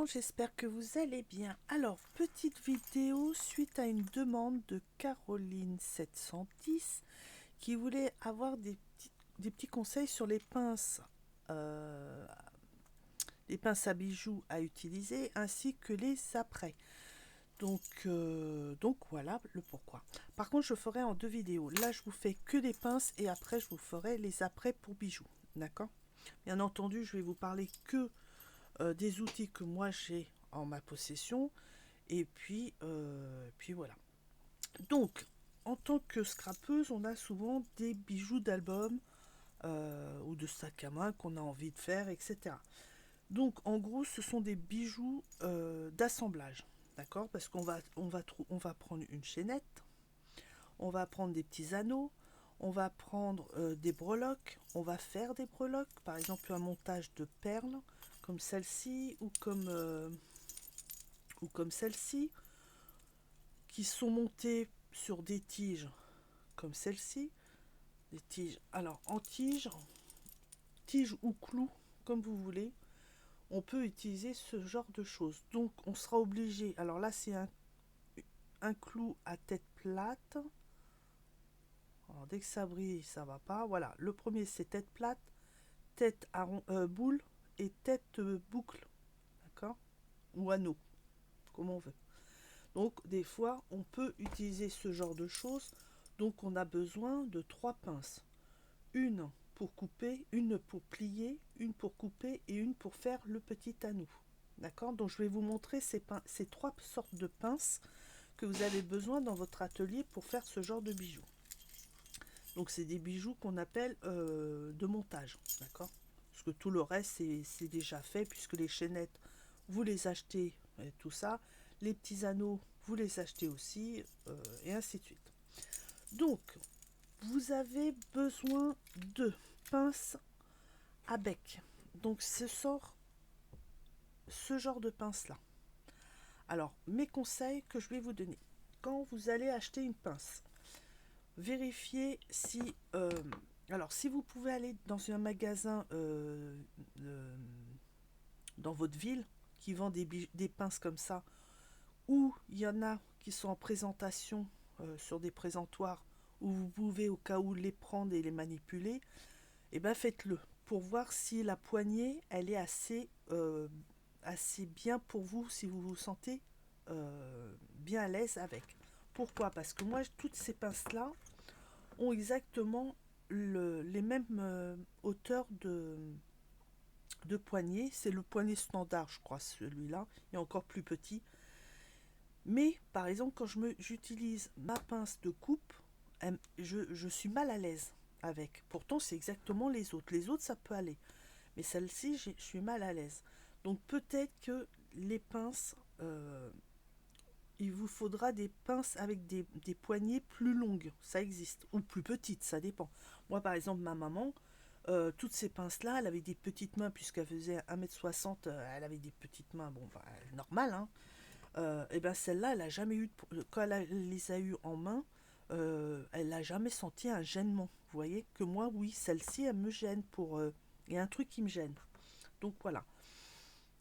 gens, j'espère que vous allez bien. Alors, petite vidéo suite à une demande de Caroline 710 qui voulait avoir des petits conseils sur euh, les pinces à bijoux à utiliser ainsi que les apprêts. Donc voilà le pourquoi. Par contre, je ferai en deux vidéos. Là, je vous fais que les pinces et après, je vous ferai les apprêts pour bijoux. D'accord? Bien entendu, je vais vous parler que des outils que moi j'ai en ma possession. Et puis voilà. Donc, en tant que scrapeuse, on a souvent des bijoux d'album ou de sac à main qu'on a envie de faire, etc. Donc, en gros, ce sont des bijoux d'assemblage. D'accord? Parce on va prendre une chaînette, on va prendre des petits anneaux, on va prendre des breloques, on va faire des breloques, par exemple un montage de perles, comme celle-ci ou comme celle-ci, qui sont montées sur des tiges comme celle-ci, des tiges, alors en tige ou clou, comme vous voulez, on peut utiliser ce genre de choses. Donc on sera obligé, alors là c'est un clou à tête plate, alors dès que ça brille ça va pas, voilà, le premier c'est tête plate, boule et tête boucle, d'accord, ou anneau, comme on veut. Donc des fois on peut utiliser ce genre de choses, donc on a besoin de trois pinces. Une pour couper, une pour plier, une pour couper et une pour faire le petit anneau. D'accord? Donc je vais vous montrer ces trois sortes de pinces que vous avez besoin dans votre atelier pour faire ce genre de bijoux. Donc c'est des bijoux qu'on appelle de montage. D'accord? Parce que tout le reste c'est déjà fait puisque les chaînettes vous les achetez et tout ça. Les petits anneaux vous les achetez aussi et ainsi de suite. Donc vous avez besoin de pinces à bec. Donc ce genre de pince là. Alors mes conseils que je vais vous donner. Quand vous allez acheter une pince, vérifiez si alors si vous pouvez aller dans un magasin dans votre ville qui vend des pinces comme ça, ou il y en a qui sont en présentation sur des présentoirs où vous pouvez au cas où les prendre et les manipuler, et ben faites-le pour voir si la poignée elle est assez bien pour vous, si vous vous sentez bien à l'aise avec. Pourquoi? Parce que moi toutes ces pinces là ont exactement les mêmes hauteurs de poignée. C'est le poignet standard, je crois, celui-là. Il est encore plus petit. Mais par exemple, quand j'utilise ma pince de coupe, je suis mal à l'aise avec. Pourtant, c'est exactement les autres. Les autres, ça peut aller. Mais celle-ci, je suis mal à l'aise. Donc peut-être que les pinces, il vous faudra des pinces avec des poignées plus longues. Ça existe. Ou plus petites, ça dépend. Moi, par exemple, ma maman, toutes ces pinces-là, elle avait des petites mains, puisqu'elle faisait 1,60 m, elle avait des petites mains, bon, bah, normal, hein. Et ben celle-là, elle a jamais eu, quand elle les a eues en main, elle n'a jamais senti un gênement. Vous voyez que moi, oui, celle-ci, elle me gêne il y a un truc qui me gêne. Donc voilà.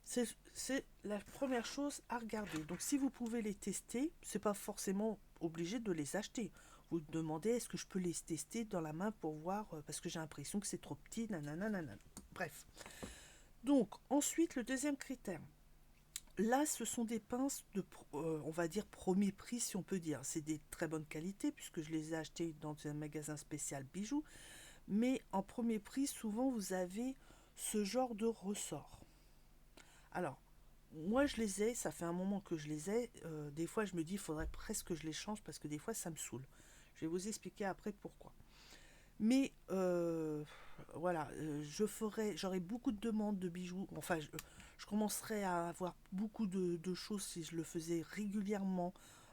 C'est la première chose à regarder. Donc si vous pouvez les tester, c'est pas forcément obligé de les acheter. Vous demandez est-ce que je peux les tester dans la main pour voir parce que j'ai l'impression que c'est trop petit, nanana, nanana. Bref. Donc ensuite le deuxième critère. Là, ce sont des pinces on va dire, premier prix, si on peut dire. C'est des très bonnes qualités, puisque je les ai achetées dans un magasin spécial bijoux. Mais en premier prix, souvent, vous avez ce genre de ressort. Alors, moi, je les ai, ça fait un moment que je les ai. Des fois, je me dis, il faudrait presque que je les change, parce que des fois, ça me saoule. Je vais vous expliquer après pourquoi. Mais voilà, j'aurai beaucoup de demandes de bijoux. Enfin, je commencerai à avoir beaucoup de choses si je le faisais régulièrement.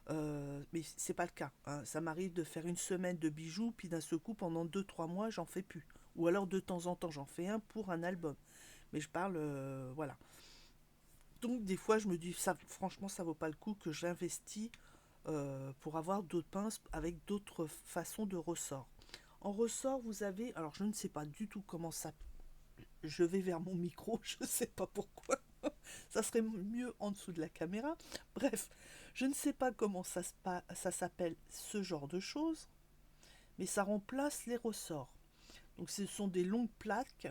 Mais c'est pas le cas, hein. Ça m'arrive de faire une semaine de bijoux, puis d'un seul coup, pendant 2 3 mois, j'en fais plus. Ou alors de temps en temps, j'en fais un pour un album. Mais je parle, voilà. Donc des fois, je me dis, ça, franchement, ça vaut pas le coup que j'investis pour avoir d'autres pinces avec d'autres façons de ressort. En ressort, vous avez, alors je ne sais pas du tout comment ça, je vais vers mon micro, je ne sais pas pourquoi. Ça serait mieux en dessous de la caméra. Bref, je ne sais pas comment ça s'appelle ce genre de choses, mais ça remplace les ressorts. Donc ce sont des longues plaques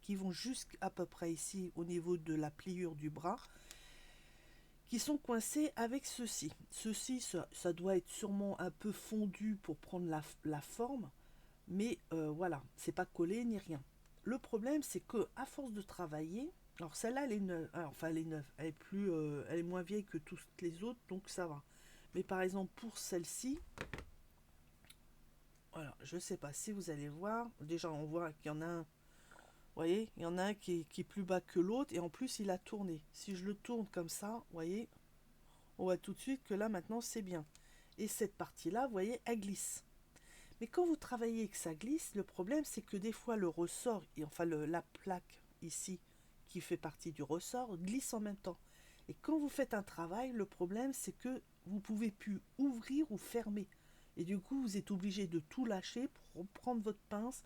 qui vont jusqu'à peu près ici au niveau de la pliure du bras, qui sont coincées avec ceci. Ceci, ça doit être sûrement un peu fondu pour prendre la forme, mais voilà, c'est pas collé ni rien. Le problème, c'est que à force de travailler, alors celle-là, elle est neuve, enfin elle est neuve, elle est moins vieille que toutes les autres, donc ça va. Mais par exemple pour celle-ci, voilà, je sais pas si vous allez voir. Déjà, on voit qu'il y en a un. Vous voyez, il y en a un qui est plus bas que l'autre et en plus il a tourné. Si je le tourne comme ça, vous voyez, on voit tout de suite que là maintenant c'est bien. Et cette partie-là, vous voyez, elle glisse. Mais quand vous travaillez et que ça glisse, le problème c'est que des fois le ressort, et enfin la plaque ici qui fait partie du ressort, glisse en même temps. Et quand vous faites un travail, le problème c'est que vous pouvez plus ouvrir ou fermer. Et du coup, vous êtes obligé de tout lâcher pour prendre votre pince,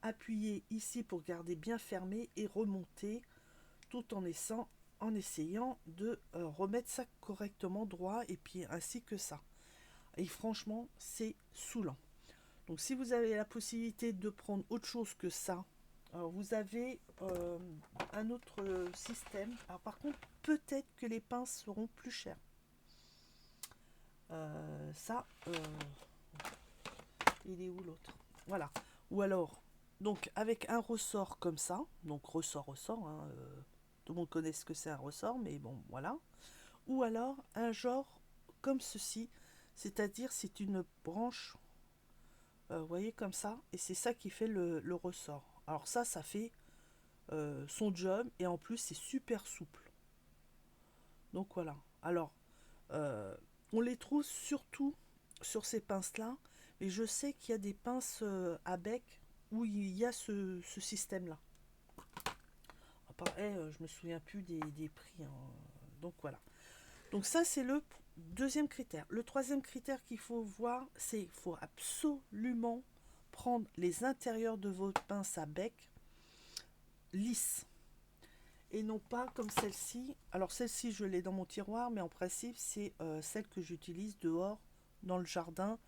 appuyer ici pour garder bien fermé et remonter tout en essayant de remettre ça correctement droit et puis ainsi que ça. Et franchement, c'est saoulant. Donc si vous avez la possibilité de prendre autre chose que ça, alors vous avez un autre système. Alors par contre, peut-être que les pinces seront plus chères. Ça, il est où l'autre? Voilà. Ou alors, donc avec un ressort comme ça, donc ressort, hein, tout le monde connaît ce que c'est un ressort, mais bon, voilà. Ou alors un genre comme ceci, c'est-à-dire c'est une branche, vous voyez comme ça, et c'est ça qui fait le ressort. Alors ça fait son job, et en plus c'est super souple. Donc voilà. Alors, euh, on les trouve surtout sur ces pinces-là, mais je sais qu'il y a des pinces à bec où il y a ce système-là. Pareil, je me souviens plus des prix, hein. Donc voilà. Donc ça, c'est le deuxième critère. Le troisième critère qu'il faut voir, c'est qu'il faut absolument prendre les intérieurs de vos pinces à bec lisses. Et non pas comme celle-ci. Alors celle-ci, je l'ai dans mon tiroir, mais en principe, c'est celle que j'utilise dehors, dans le jardin,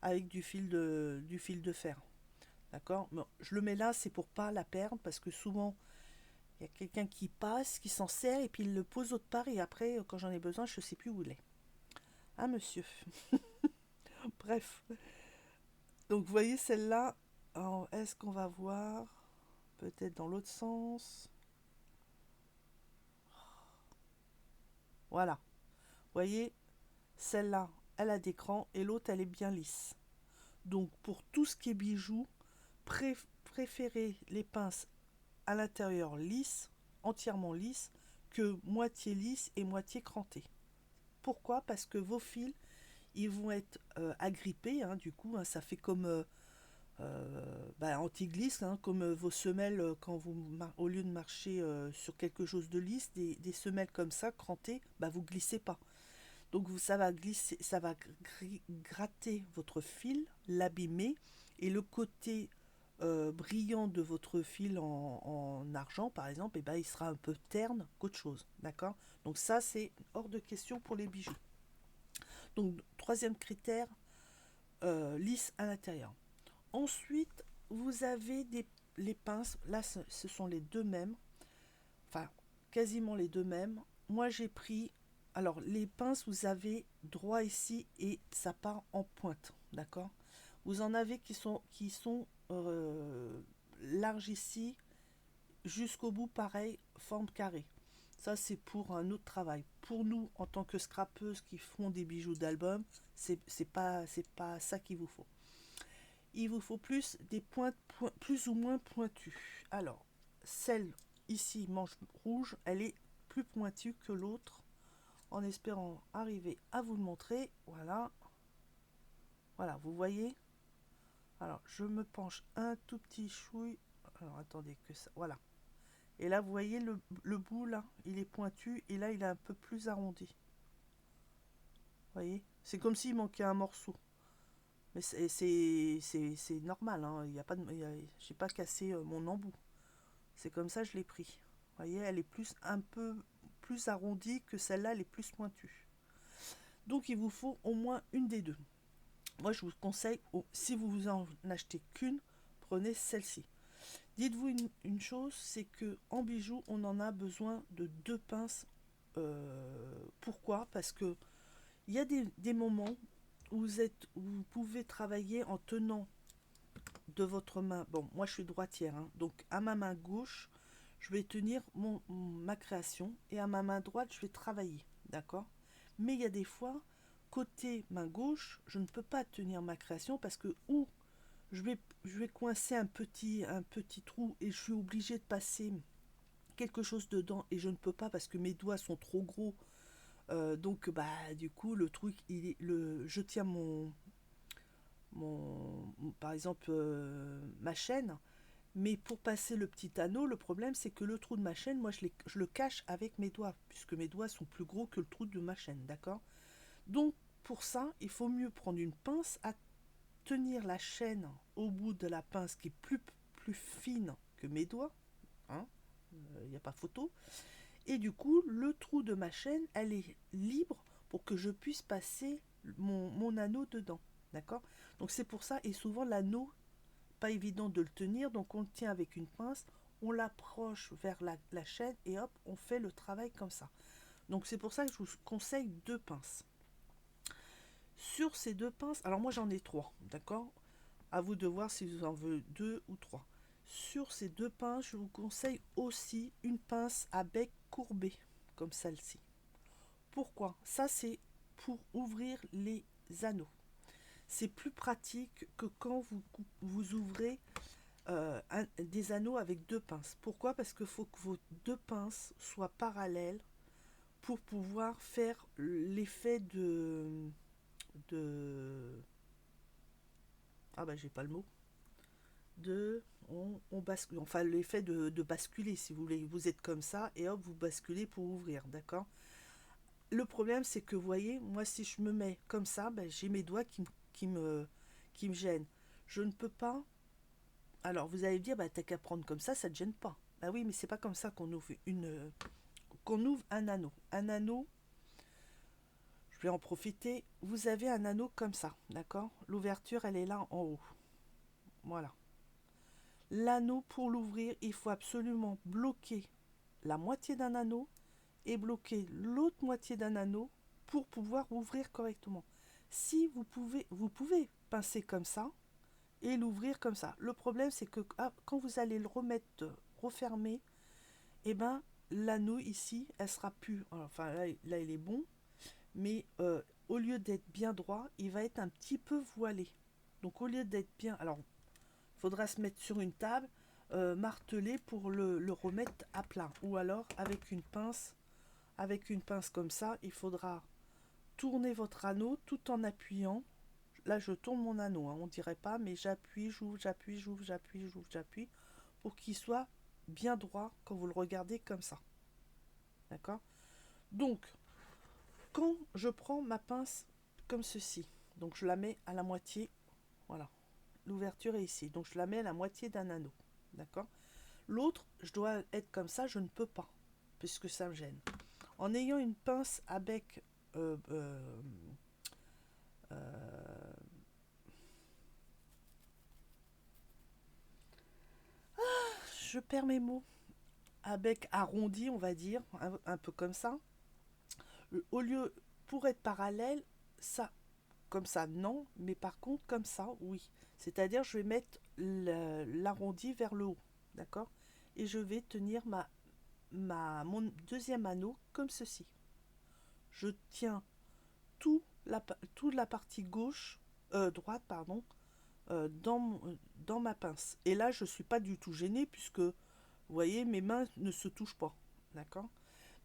avec du fil de fer. D'accord. Bon, je le mets là, c'est pour pas la perdre, parce que souvent, il y a quelqu'un qui passe, qui s'en sert, et puis il le pose autre part, et après, quand j'en ai besoin, je ne sais plus où il est. Ah, monsieur. Bref. Donc, vous voyez celle-là. Est-ce qu'on va voir peut-être dans l'autre sens? Voilà. Vous voyez, celle-là, elle a d'écran et l'autre, elle est bien lisse. Donc, pour tout ce qui est bijoux, préférez les pinces à l'intérieur lisses, entièrement lisses, que moitié lisse et moitié crantée. Pourquoi? Parce que vos fils, ils vont être agrippés, hein, du coup, hein, ça fait comme anti-glisse, hein, comme vos semelles quand au lieu de marcher sur quelque chose de lisse, des semelles comme ça, crantées, bah, vous glissez pas. Donc ça va glisser, ça va gratter votre fil, l'abîmer, et le côté brillant de votre fil en argent, par exemple, et ben, il sera un peu terne qu'autre chose. D'accord? Donc ça, c'est hors de question pour les bijoux. Donc, troisième critère, lisse à l'intérieur. Ensuite, vous avez les pinces. Là, ce sont les deux mêmes. Enfin, quasiment les deux mêmes. Moi, j'ai pris. Alors, les pinces, vous avez droit ici et ça part en pointe. D'accord? Vous en avez qui sont larges ici, jusqu'au bout, pareil, forme carrée. Ça, c'est pour un autre travail. Pour nous, en tant que scrapeuses qui font des bijoux d'album, c'est pas ça qu'il vous faut. Il vous faut plus des pointes plus ou moins pointues. Alors, celle ici, manche rouge, elle est plus pointue que l'autre, en espérant arriver à vous le montrer. Voilà. Voilà, vous voyez. Alors, je me penche un tout petit chouille. Alors, attendez que ça. Voilà. Et là, vous voyez le bout, là, il est pointu. Et là, il est un peu plus arrondi. Vous voyez. C'est comme s'il manquait un morceau. Mais c'est normal. Hein. Il y a pas de, j'ai pas cassé mon embout. C'est comme ça, je l'ai pris. Vous voyez, elle est plus un peu plus arrondie que celle-là, elle est plus pointue. Donc il vous faut au moins une des deux. Moi je vous conseille, si vous vous en achetez qu'une, prenez celle-ci. Dites-vous une chose, c'est que en bijoux, on en a besoin de deux pinces. Pourquoi? Parce que il y a des moments où vous pouvez travailler en tenant de votre main. Bon, moi je suis droitière, hein, donc à ma main gauche, je vais tenir ma création et à ma main droite, je vais travailler, d'accord? Mais il y a des fois, côté main gauche, je ne peux pas tenir ma création parce que ou je vais coincer un petit trou et je suis obligé de passer quelque chose dedans et je ne peux pas parce que mes doigts sont trop gros. Donc bah du coup le truc je tiens par exemple ma chaîne, mais pour passer le petit anneau, le problème c'est que le trou de ma chaîne, moi je le cache avec mes doigts puisque mes doigts sont plus gros que le trou de ma chaîne, d'accord? Donc pour ça il faut mieux prendre une pince à tenir la chaîne au bout de la pince qui est plus fine que mes doigts, hein, il n'y a pas photo. Et du coup, le trou de ma chaîne, elle est libre pour que je puisse passer mon anneau dedans. D'accord? Donc c'est pour ça, et souvent l'anneau, pas évident de le tenir, donc on le tient avec une pince, on l'approche vers la chaîne et hop, on fait le travail comme ça. Donc c'est pour ça que je vous conseille deux pinces. Sur ces deux pinces, alors moi j'en ai trois, d'accord? À vous de voir si vous en voulez deux ou trois. Sur ces deux pinces, je vous conseille aussi une pince à bec courbé, comme celle-ci. Pourquoi? Ça, c'est pour ouvrir les anneaux. C'est plus pratique que quand vous ouvrez des anneaux avec deux pinces. Pourquoi? Parce qu'il faut que vos deux pinces soient parallèles pour pouvoir faire l'effet de... Ah bah j'ai pas le mot. On bascule, enfin l'effet de basculer si vous voulez, vous êtes comme ça et hop vous basculez pour ouvrir, d'accord? Le problème c'est que vous voyez, moi si je me mets comme ça, ben, j'ai mes doigts qui me gênent. Je ne peux pas. Alors vous allez me dire, bah t'as qu'à prendre comme ça te gêne pas. Bah oui, mais c'est pas comme ça qu'on ouvre un anneau. Un anneau, je vais en profiter. Vous avez un anneau comme ça, d'accord? L'ouverture elle est là en haut. Voilà. L'anneau, pour l'ouvrir, il faut absolument bloquer la moitié d'un anneau et bloquer l'autre moitié d'un anneau pour pouvoir ouvrir correctement. Si vous pouvez pincer comme ça et l'ouvrir comme ça. Le problème, c'est que quand vous allez le remettre refermé, et ben l'anneau ici, elle sera plus. Enfin là il est bon, mais au lieu d'être bien droit, il va être un petit peu voilé. Donc au lieu d'être bien, alors il faudra se mettre sur une table, marteler pour le remettre à plat. Ou alors avec une pince comme ça, il faudra tourner votre anneau tout en appuyant. Là, je tourne mon anneau, hein, on dirait pas, mais j'appuie, j'ouvre, j'appuie, j'ouvre, j'appuie, j'ouvre, j'appuie, pour qu'il soit bien droit quand vous le regardez comme ça. D'accord? Donc, quand je prends ma pince comme ceci, donc je la mets à la moitié, voilà, l'ouverture est ici, donc je la mets à la moitié d'un anneau. D'accord? L'autre, je dois être comme ça, je ne peux pas, puisque ça me gêne. En ayant une pince à bec euh, euh, euh, je perds mes mots, à bec arrondi, on va dire, un peu comme ça. Au lieu, pour être parallèle, ça, comme ça, non, mais par contre, comme ça, oui. C'est-à-dire, je vais mettre l'arrondi vers le haut, d'accord? Et je vais tenir mon deuxième anneau comme ceci. Je tiens toute la partie gauche, droite, pardon, dans ma pince. Et là, je ne suis pas du tout gênée puisque, vous voyez, mes mains ne se touchent pas. D'accord?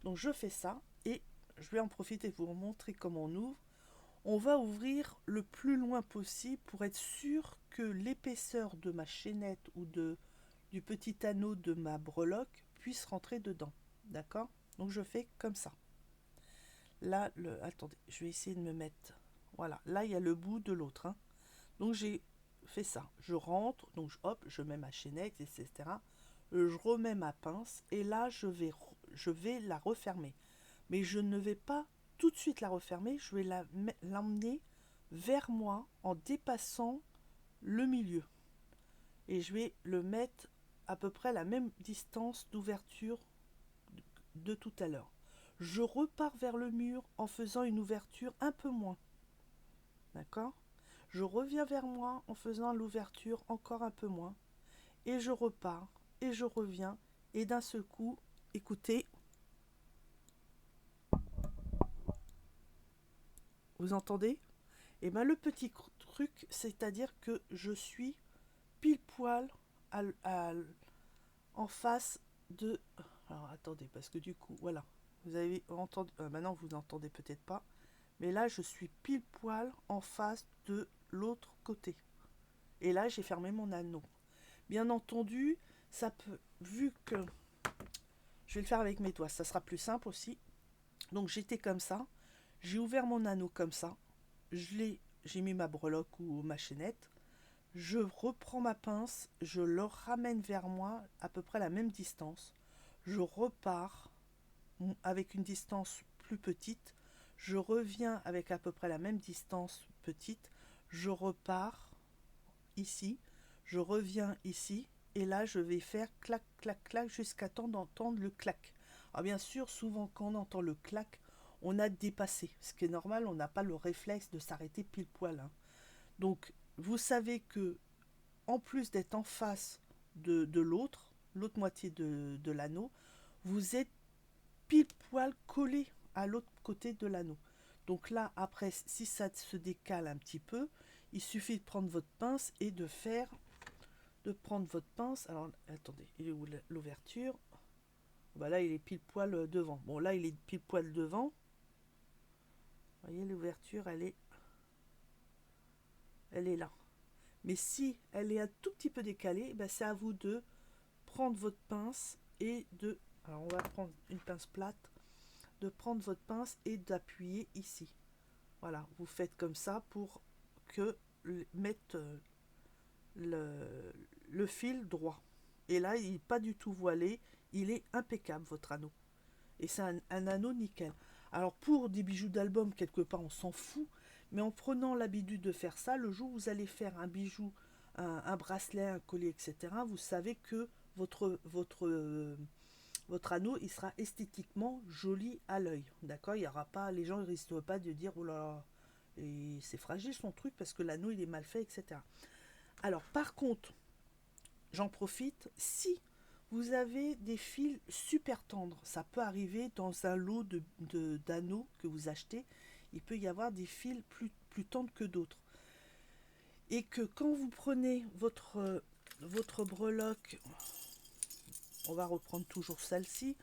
Donc, je fais ça et je vais en profiter pour vous montrer comment on ouvre. On va ouvrir le plus loin possible pour être sûr que l'épaisseur de ma chaînette ou du petit anneau de ma breloque puisse rentrer dedans. D'accord? Donc, je fais comme ça. Là, attendez, je vais essayer de me mettre. Voilà, là, il y a le bout de l'autre. Hein. Donc, j'ai fait ça. Je rentre, donc hop, je mets ma chaînette, etc. je remets ma pince et là je vais la refermer. Mais je ne vais pas tout de suite la refermer, je vais l'emmener vers moi en dépassant le milieu. Et je vais le mettre à peu près la même distance d'ouverture de tout à l'heure. Je repars vers le mur en faisant une ouverture un peu moins. D'accord? Je reviens vers moi en faisant l'ouverture encore un peu moins. Et je repars, et je reviens, et d'un seul coup, écoutez, vous entendez? Et bien le petit truc, c'est-à-dire que je suis pile poil en face de... Alors attendez, parce que du coup, voilà, vous avez entendu... maintenant, vous n'entendez peut-être pas, mais là, je suis pile poil en face de l'autre côté. Et là, j'ai fermé mon anneau. Bien entendu, ça peut... Vu que... Je vais le faire avec mes doigts, ça sera plus simple aussi. Donc j'étais comme ça, j'ai ouvert mon anneau comme ça, j'ai mis ma breloque ou ma chaînette, je reprends ma pince, je le ramène vers moi à peu près la même distance, je repars avec une distance plus petite, je reviens avec à peu près la même distance petite, je repars ici, je reviens ici, et là je vais faire clac, clac, clac jusqu'à temps d'entendre le clac. Alors bien sûr, souvent quand on entend le clac, on a dépassé. Ce qui est normal, on n'a pas le réflexe de s'arrêter pile poil. Hein. Donc vous savez que en plus d'être en face de l'autre moitié de l'anneau, vous êtes pile poil collé à l'autre côté de l'anneau. Donc là, après, si ça se décale un petit peu, il suffit de prendre votre pince et de prendre votre pince. Alors, attendez, il est où l'ouverture? Bah là, il est pile poil devant. Bon, là, il est pile poil devant. Vous voyez, l'ouverture, elle est là. Mais si elle est un tout petit peu décalée, bah, c'est à vous de prendre votre pince et de... Alors, on va prendre une pince plate. De prendre votre pince et d'appuyer ici. Voilà, vous faites comme ça pour que mettre le fil droit. Et là, il n'est pas du tout voilé, il est impeccable votre anneau. Et c'est un anneau nickel. Alors pour des bijoux d'album, quelque part, on s'en fout. Mais en prenant l'habitude de faire ça, le jour où vous allez faire un bijou, un bracelet, un collier, etc., vous savez que votre anneau, il sera esthétiquement joli à l'œil. D'accord? Il y aura pas, les gens ne risquent pas de dire, oh là, et c'est fragile son truc parce que l'anneau, il est mal fait, etc. Alors, par contre, j'en profite, si vous avez des fils super tendres, ça peut arriver dans un lot d'anneaux que vous achetez, il peut y avoir des fils plus tendres que d'autres. Et que quand vous prenez votre breloque, on va reprendre toujours celle-ci,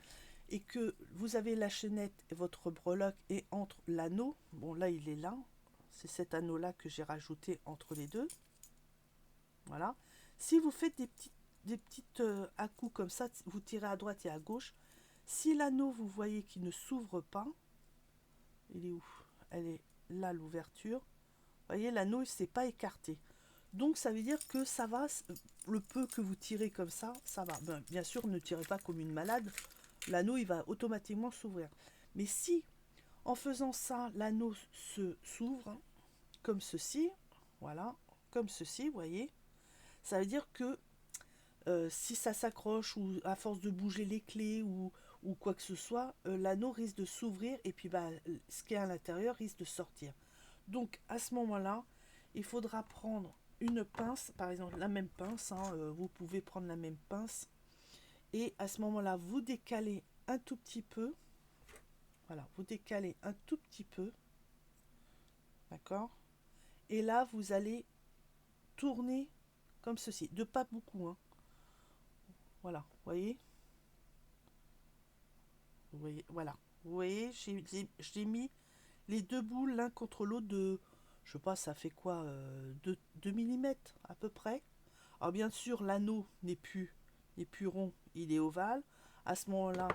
et que vous avez la chaînette et votre breloque est entre l'anneau, bon là il est là, c'est cet anneau-là que j'ai rajouté entre les deux, voilà. Si vous faites des petites à-coups comme ça, vous tirez à droite et à gauche, si l'anneau vous voyez qu'il ne s'ouvre pas, il est où? Elle est là l'ouverture, vous voyez l'anneau il s'est pas écarté. Donc ça veut dire que ça va, le peu que vous tirez comme ça va. Ben, bien sûr, ne tirez pas comme une malade, l'anneau il va automatiquement s'ouvrir. Mais si en faisant ça, l'anneau s'ouvre comme ceci, voilà, comme ceci, vous voyez, ça veut dire que si ça s'accroche ou à force de bouger les clés ou quoi que ce soit, l'anneau risque de s'ouvrir et puis bah, ce qui est à l'intérieur risque de sortir. Donc à ce moment-là, il faudra prendre une pince, par exemple la même pince, hein, vous pouvez prendre la même pince et à ce moment-là, vous décalez un tout petit peu. Voilà, vous décalez un tout petit peu. D'accord? Et là, vous allez tourner comme ceci. De pas beaucoup, hein. Voilà, vous voyez, voilà. Vous voyez, j'ai mis les deux boules l'un contre l'autre de, je sais pas, ça fait quoi, 2 mm à peu près. Alors bien sûr, l'anneau n'est plus rond, il est ovale. À ce moment-là,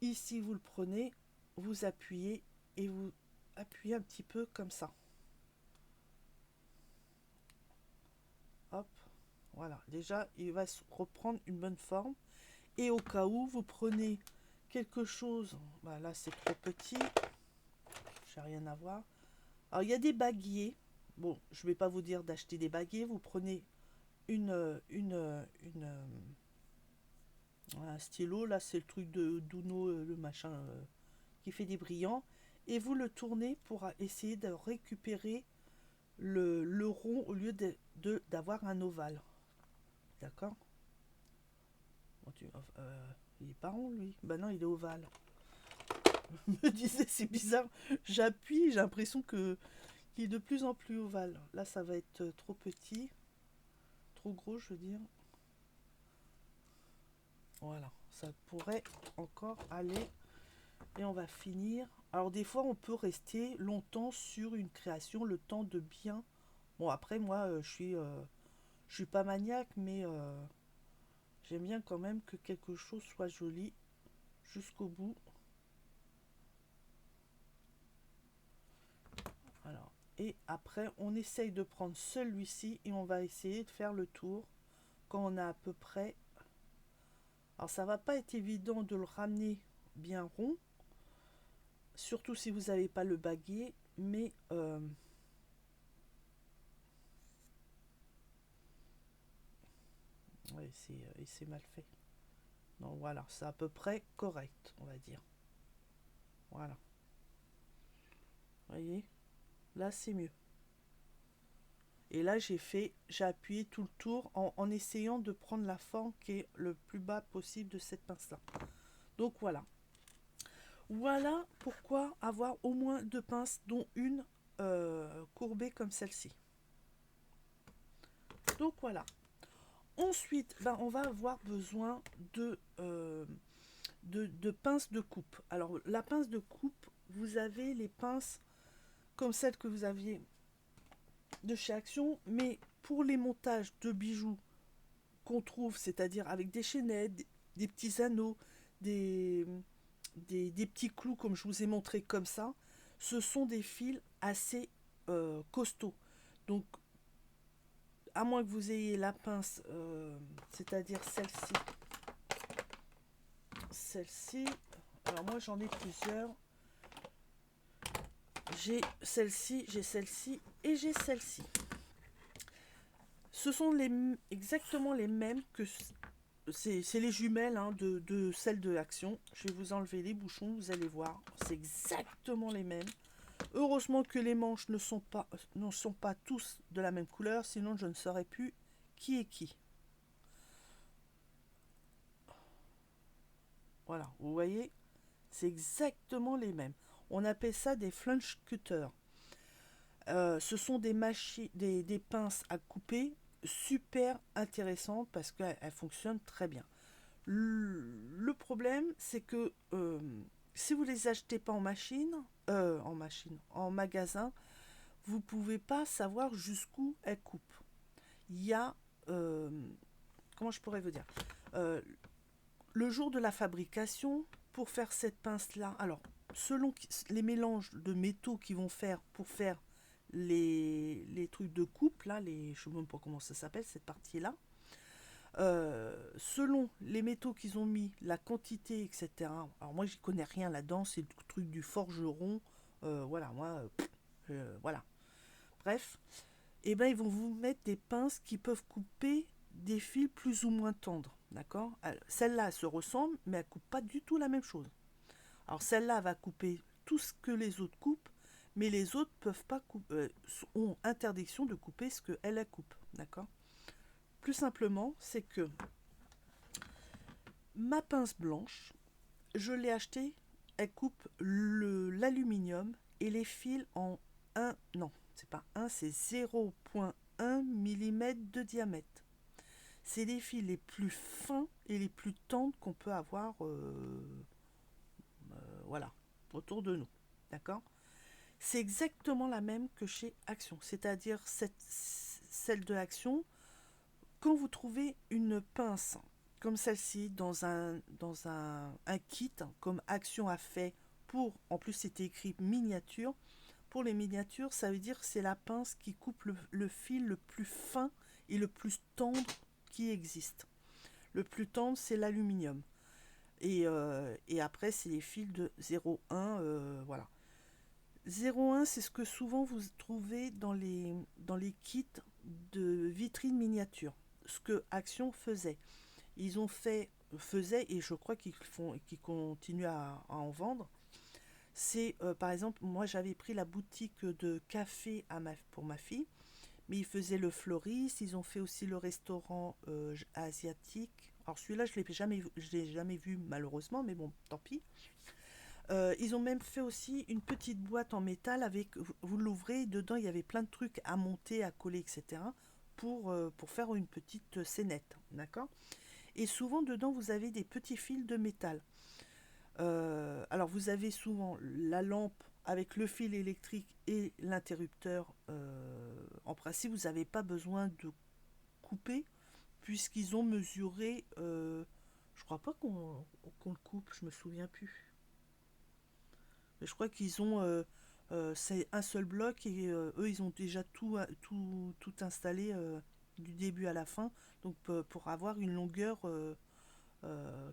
ici, vous le prenez, vous appuyez et vous appuyez un petit peu comme ça. Hop, Voilà, déjà, il va reprendre une bonne forme. Et au cas où, vous prenez quelque chose, bah là c'est trop petit, j'ai rien à voir. Alors il y a des baguiers, bon, je vais pas vous dire d'acheter des baguiers, vous prenez un stylo, là c'est le truc de d'Uno, le machin qui fait des brillants, et vous le tournez pour essayer de récupérer le rond au lieu d'avoir un ovale. D'accord. Bon, il est pas rond lui. Bah non, il est ovale. Je me disais, c'est bizarre. J'appuie, j'ai l'impression que qu'il est de plus en plus ovale. Là, ça va être trop petit, trop gros, je veux dire. Voilà, ça pourrait encore aller. Et on va finir. Alors des fois, on peut rester longtemps sur une création, le temps de bien. Bon, après, moi, je suis pas maniaque, mais j'aime bien quand même que quelque chose soit joli jusqu'au bout. Alors, et après, on essaye de prendre celui-ci et on va essayer de faire le tour quand on a à peu près. Alors, ça va pas être évident de le ramener bien rond, surtout si vous n'avez pas le baguier, mais ouais, c'est mal fait. Donc voilà, c'est à peu près correct, on va dire. Voilà. Vous voyez, là c'est mieux. Et là j'ai appuyé tout le tour en essayant de prendre la forme qui est le plus bas possible de cette pince là. Donc voilà. Voilà pourquoi avoir au moins deux pinces, dont une courbée comme celle-ci. Donc voilà. Ensuite, ben, on va avoir besoin de pinces de coupe. Alors la pince de coupe, vous avez les pinces comme celles que vous aviez de chez Action, mais pour les montages de bijoux qu'on trouve, c'est-à-dire avec des chaînettes, des petits anneaux, des, des petits clous comme je vous ai montré comme ça, ce sont des fils assez costauds. Donc, à moins que vous ayez la pince, c'est-à-dire celle-ci, celle-ci, alors moi j'en ai plusieurs. J'ai celle-ci et j'ai celle-ci. Ce sont exactement les mêmes que c'est les jumelles hein, de celles de Action. Je vais vous enlever les bouchons, vous allez voir. C'est exactement les mêmes. Heureusement que les manches ne sont pas tous de la même couleur, sinon je ne saurais plus qui est qui. Voilà, vous voyez, c'est exactement les mêmes. On appelle ça des flunch cutters. Ce sont des pinces à couper super intéressantes parce qu'elles fonctionnent très bien. Le problème, c'est que si vous les achetez pas en magasin, vous pouvez pas savoir jusqu'où elles coupent. Il y a, euh, comment je pourrais vous dire, Euh, le jour de la fabrication, pour faire cette pince-là, alors selon les mélanges de métaux qu'ils vont faire pour faire les trucs de coupe, là, je ne sais même pas comment ça s'appelle, cette partie-là, selon les métaux qu'ils ont mis, la quantité, etc. Alors moi, j'y connais rien là-dedans, c'est le truc du forgeron. Voilà, moi, voilà. Bref, et ben ils vont vous mettre des pinces qui peuvent couper des fils plus ou moins tendres, d'accord. Celle-là se ressemble, mais elle coupe pas du tout la même chose. Alors celle-là va couper tout ce que les autres coupent, mais les autres peuvent pas ont interdiction de couper ce que elle coupe, d'accord. Plus simplement, c'est que ma pince blanche, je l'ai achetée, elle coupe l'aluminium et les fils en 1, non, c'est pas 1, c'est 0,1 mm de diamètre. C'est les fils les plus fins et les plus tendres qu'on peut avoir voilà, autour de nous. D'accord. C'est exactement la même que chez Action. C'est-à-dire celle de Action, quand vous trouvez une pince comme celle-ci un kit, comme Action a fait pour, en plus c'était écrit miniature, pour les miniatures, ça veut dire que c'est la pince qui coupe le fil le plus fin et le plus tendre qui existent. Le plus tendre, c'est l'aluminium. Et après, c'est les fils de 0,1, voilà. 0,1, c'est ce que souvent vous trouvez dans les kits de vitrines miniatures. Ce que Action faisait. Ils ont faisait, et je crois qu'ils continuent à en vendre. C'est, par exemple, moi j'avais pris la boutique de café pour ma fille, mais ils faisaient le fleuriste, ils ont fait aussi le restaurant asiatique. Alors celui-là, je l'ai jamais vu malheureusement, mais bon, tant pis. Ils ont même fait aussi une petite boîte en métal avec, vous l'ouvrez, dedans il y avait plein de trucs à monter, à coller, etc. pour faire une petite scénette, d'accord. Et souvent dedans vous avez des petits fils de métal. Alors vous avez souvent la lampe avec le fil électrique et l'interrupteur. En principe, vous n'avez pas besoin de couper puisqu'ils ont mesuré. Je crois pas qu'on le coupe, je me souviens plus. Mais je crois qu'ils ont. C'est un seul bloc et eux ils ont déjà tout installé du début à la fin. Donc pour avoir une longueur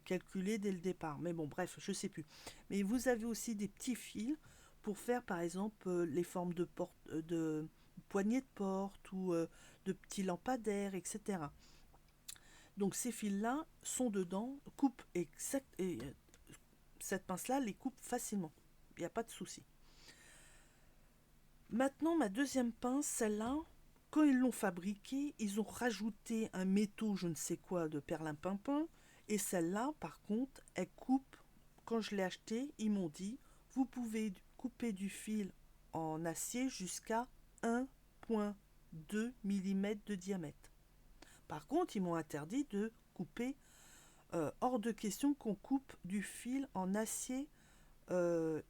calculée dès le départ. Mais bon, bref, je sais plus. Mais vous avez aussi des petits fils pour faire par exemple les formes de porte, de poignées de porte ou de petits lampadaires, etc. Donc ces fils-là sont dedans, coupent exact et cette pince-là les coupe facilement. Il n'y a pas de souci. Maintenant, ma deuxième pince, celle-là, quand ils l'ont fabriquée, ils ont rajouté un métaux, je ne sais quoi, de perlimpinpin. Et celle-là, par contre, elle coupe. Quand je l'ai achetée, ils m'ont dit, vous pouvez couper du fil en acier jusqu'à 1,2 mm de diamètre. Par contre, ils m'ont interdit de couper, hors de question qu'on coupe du fil en acier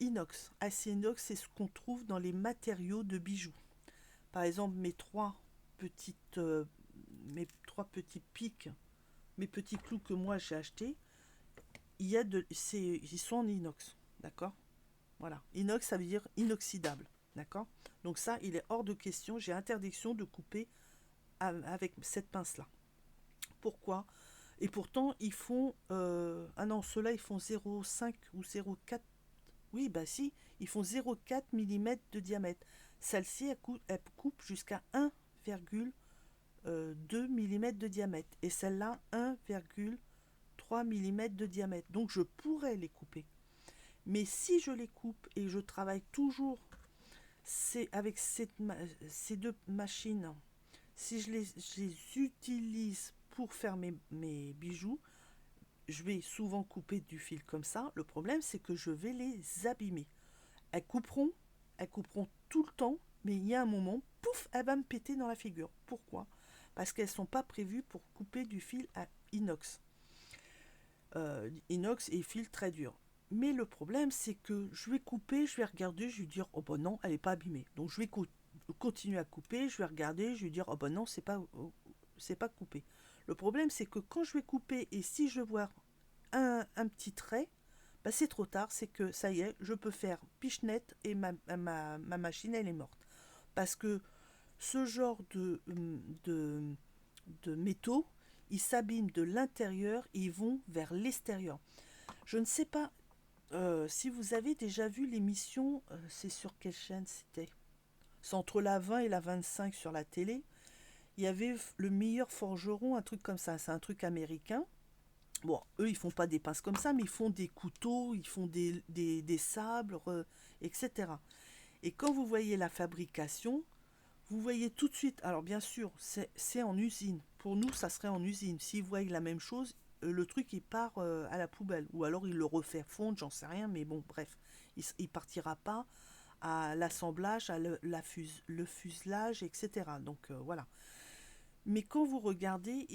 inox. Acier inox, c'est ce qu'on trouve dans les matériaux de bijoux. Par exemple, petites, mes trois petits pics, mes petits clous que moi j'ai achetés, ils sont en inox, d'accord. Voilà, inox ça veut dire inoxydable, d'accord. Donc ça, il est hors de question. J'ai interdiction de couper avec cette pince là. Pourquoi? Et pourtant ils font ah non, ceux-là ils font 0,5 ou 0,4. Oui, bah si, ils font 0,4 mm de diamètre. Celle-ci, elle coupe jusqu'à 1,2 mm de diamètre. Et celle-là, 1,3 mm de diamètre. Donc je pourrais les couper. Mais si je les coupe et je travaille toujours avec ces deux machines, si je les utilise pour faire mes bijoux, je vais souvent couper du fil comme ça. Le problème, c'est que je vais les abîmer. Elles couperont, elles couperont tout le temps, mais il y a un moment, pouf, elle va me péter dans la figure. Pourquoi? Parce qu'elles ne sont pas prévues pour couper du fil à inox. Inox et fil très dur. Mais le problème, c'est que je vais couper, je vais regarder, je vais dire, oh ben non, elle n'est pas abîmée. Donc je vais continuer à couper, je vais regarder, je vais dire, oh ben non, c'est pas coupé. Le problème, c'est que quand je vais couper et si je vois un petit trait, bah c'est trop tard, c'est que ça y est, je peux faire pichenette et ma machine, elle est morte. Parce que ce genre de métaux, ils s'abîment de l'intérieur et ils vont vers l'extérieur. Je ne sais pas si vous avez déjà vu l'émission, c'est sur quelle chaîne c'était? C'est entre la 20 et la 25 sur la télé. Il y avait le meilleur forgeron, un truc comme ça, c'est un truc américain. Bon, eux, ils font pas des pinces comme ça, mais ils font des couteaux, ils font des sabres, etc. Et quand vous voyez la fabrication, vous voyez tout de suite, alors bien sûr, c'est en usine. Pour nous, ça serait en usine. S'ils voient la même chose, le truc, il part à la poubelle. Ou alors, il le refait fondre, j'en sais rien, mais bon, bref. Il partira pas à l'assemblage, à le fuselage, etc. Donc, voilà. Mais quand vous regardez,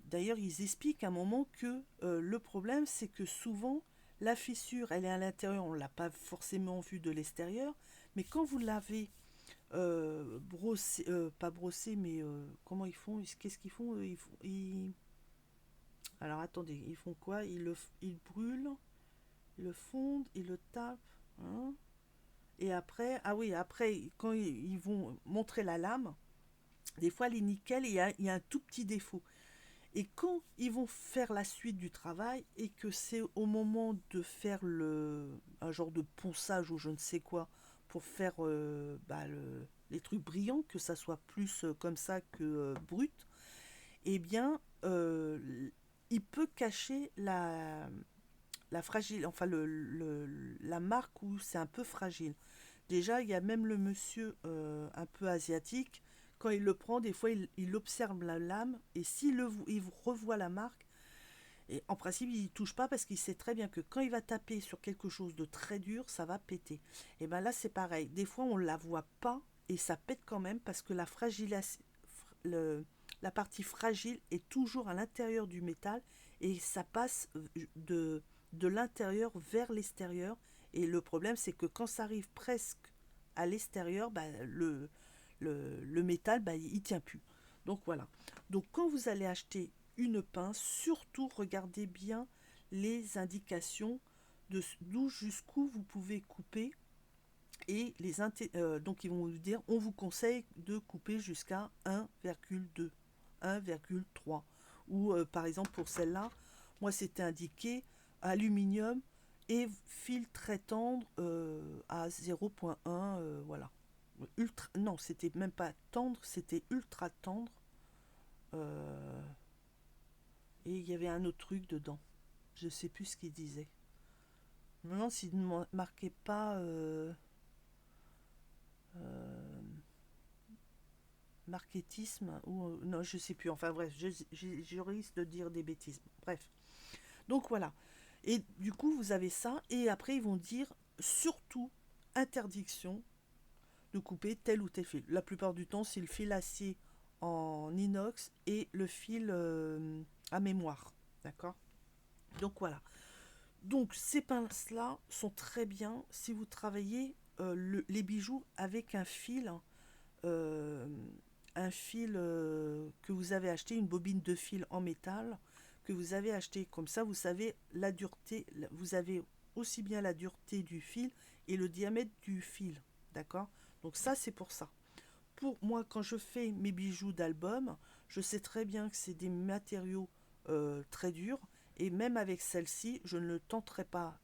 d'ailleurs, ils expliquent à un moment que le problème, c'est que souvent, la fissure, elle est à l'intérieur, on ne l'a pas forcément vue de l'extérieur, mais quand vous l'avez brossé, pas brossé, mais comment ils font? Qu'est-ce qu'ils font? Alors attendez, ils font quoi? Ils brûlent, ils le fondent, ils le tapent, hein. Et après, ah oui, après, quand ils vont montrer la lame, des fois les nickels, il y a un tout petit défaut. Et quand ils vont faire la suite du travail et que c'est au moment de faire un genre de ponçage ou je ne sais quoi pour faire les trucs brillants, que ça soit plus comme ça que brut, eh bien, il peut cacher la fragile, enfin la marque où c'est un peu fragile. Déjà, il y a même le monsieur un peu asiatique, quand il le prend, des fois, il observe la lame, et il revoit la marque, et en principe, il ne touche pas parce qu'il sait très bien que quand il va taper sur quelque chose de très dur, ça va péter. Et bien là, c'est pareil. Des fois, on ne la voit pas, et ça pète quand même parce que la partie fragile est toujours à l'intérieur du métal, et ça passe de l'intérieur vers l'extérieur. Et le problème, c'est que quand ça arrive presque à l'extérieur, bah, le métal, bah, il tient plus. Donc voilà. Donc quand vous allez acheter une pince, surtout regardez bien les indications d'où jusqu'où vous pouvez couper. Et donc ils vont vous dire, on vous conseille de couper jusqu'à 1,2, 1,3. Ou par exemple pour celle-là, moi c'était indiqué aluminium et fil très tendre à 0,1, voilà. Ultra, non, c'était même pas tendre, c'était ultra tendre. euh, et il y avait un autre truc dedans. Je sais plus ce qu'il disait. Je me demande s'il ne marquait pas euh, marketisme ou non, je sais plus. Enfin bref, je risque de dire des bêtises. Bref. Donc voilà. Et du coup, vous avez ça. Et après, ils vont dire surtout interdiction de couper tel ou tel fil. La plupart du temps, c'est le fil acier en inox et le fil à mémoire. D'accord. Donc voilà. Donc ces pinces-là sont très bien si vous travaillez les bijoux avec euh, un fil que vous avez acheté, une bobine de fil en métal que vous avez acheté. Comme ça, vous savez la dureté, vous avez aussi bien la dureté du fil et le diamètre du fil. D'accord. Donc ça, c'est pour ça. Pour moi, quand je fais mes bijoux d'album, je sais très bien que c'est des matériaux très durs. Et même avec celle-ci, je ne tenterai pas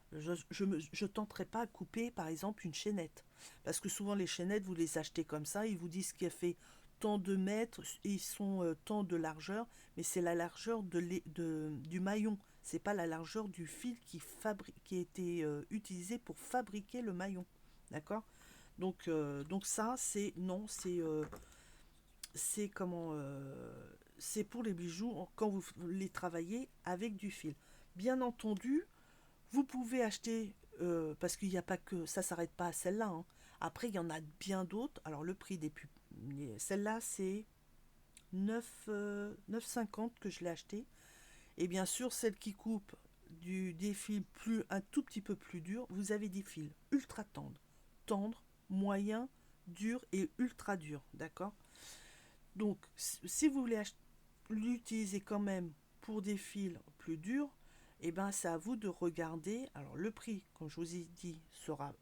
je tenterai pas à couper par exemple une chaînette. Parce que souvent les chaînettes, vous les achetez comme ça, ils vous disent qu'il y a fait tant de mètres, ils sont tant de largeur, mais c'est la largeur du maillon. C'est pas la largeur du fil qui a été utilisé pour fabriquer le maillon. D'accord. Donc ça, c'est non, c'est comment c'est pour les bijoux quand vous les travaillez avec du fil. Bien entendu, vous pouvez acheter parce qu'il n'y a pas que ça s'arrête pas à celle-là. Hein. Après, il y en a bien d'autres. Alors le prix des pubs, celle-là c'est 9,50 que je l'ai acheté. Et bien sûr, celle qui coupe des fils un tout petit peu plus durs, vous avez des fils ultra tendres, moyens, durs et ultra durs, d'accord. Donc, si vous voulez l'utiliser quand même pour des fils plus durs, eh ben, c'est à vous de regarder. Alors, le prix, comme je vous ai dit,